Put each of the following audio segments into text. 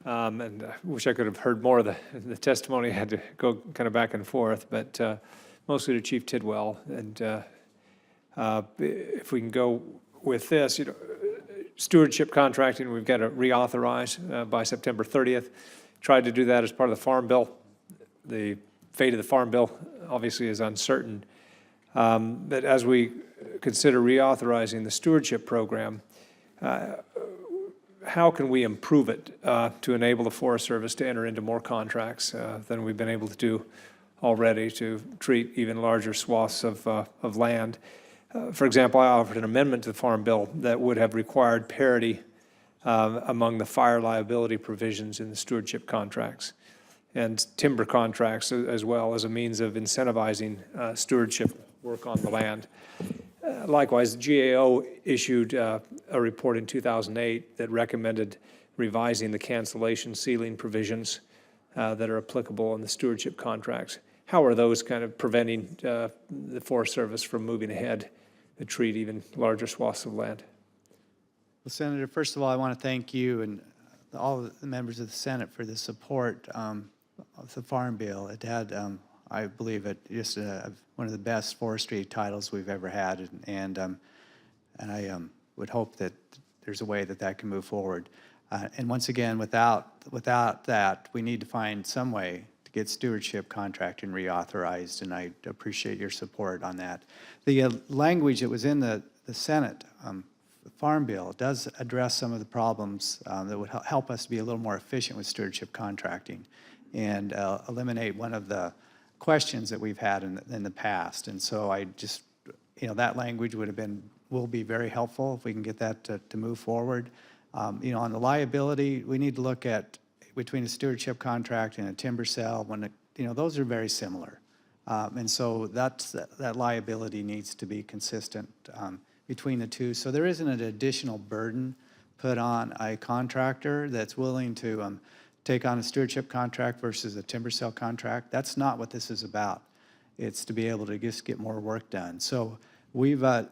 and I wish I could have heard more of the testimony. I had to go kind of back and forth, but mostly to Chief Tidwell. And if we can go with this, stewardship contracting, we've got to reauthorize by September 30th. Tried to do that as part of the Farm Bill. The fate of the Farm Bill obviously is uncertain. But as we consider reauthorizing the stewardship program, how can we improve it to enable the Forest Service to enter into more contracts than we've been able to do already to treat even larger swaths of land? For example, I offered an amendment to the Farm Bill that would have required parity among the fire liability provisions in the stewardship contracts and timber contracts as well, as a means of incentivizing stewardship work on the land. Likewise, the GAO issued a report in 2008 that recommended revising the cancellation ceiling provisions that are applicable in the stewardship contracts. How are those kind of preventing the Forest Service from moving ahead to treat even larger swaths of land? Well, Senator, first of all, I want to thank you and all the members of the Senate for the support of the Farm Bill. It had, I believe, just one of the best forestry titles we've ever had, and I would hope that there's a way that can move forward. And once again, without that, we need to find some way to get stewardship contracting reauthorized, and I appreciate your support on that. The language that was in the Senate Farm Bill does address some of the problems that would help us to be a little more efficient with stewardship contracting and eliminate one of the questions that we've had in the past. And so I just, that language will be very helpful if we can get that to move forward. On the liability, we need to look at between a stewardship contract and a timber sale when, those are very similar. And so that liability needs to be consistent between the two. So there isn't an additional burden put on a contractor that's willing to take on a stewardship contract versus a timber sale contract. That's not what this is about. It's to be able to just get more work done. So we've been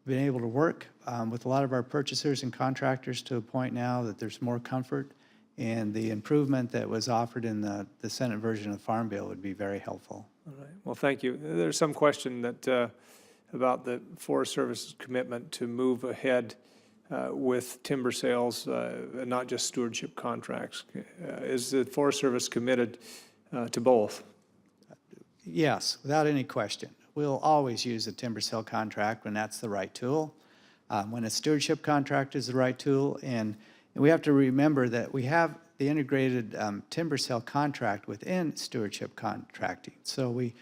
able to work with a lot of our purchasers and contractors to a point now that there's more comfort, and the improvement that was offered in the Senate version of the Farm Bill would be very helpful. All right. Well, thank you. There's some question that about the Forest Service's commitment to move ahead with timber sales, not just stewardship contracts. Is the Forest Service committed to both? Yes, without any question. We'll always use a timber sale contract when that's the right tool, when a stewardship contract is the right tool, and we have to remember that we have the integrated timber sale contract within stewardship contracting. So we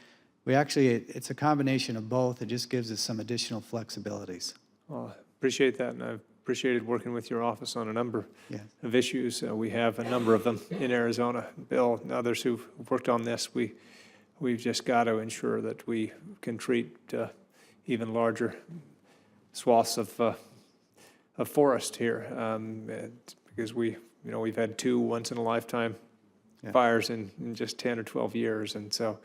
actually, it's a combination of both. It just gives us some additional flexibilities. Well, I appreciate that, and I've appreciated working with your office on a number of issues. We have a number of them in Arizona. Bill and others who've worked on this, we've just got to ensure that we can treat even larger swaths of forest here, because we've had 2 once-in-a-lifetime fires in just 10 or 12 years, and so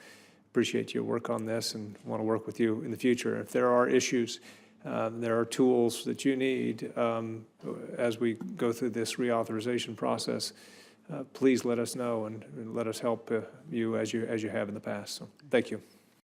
appreciate your work on this and want to work with you in the future. If there are issues, there are tools that you need as we go through this reauthorization process. Please let us know and let us help you as you have in the past. So thank you.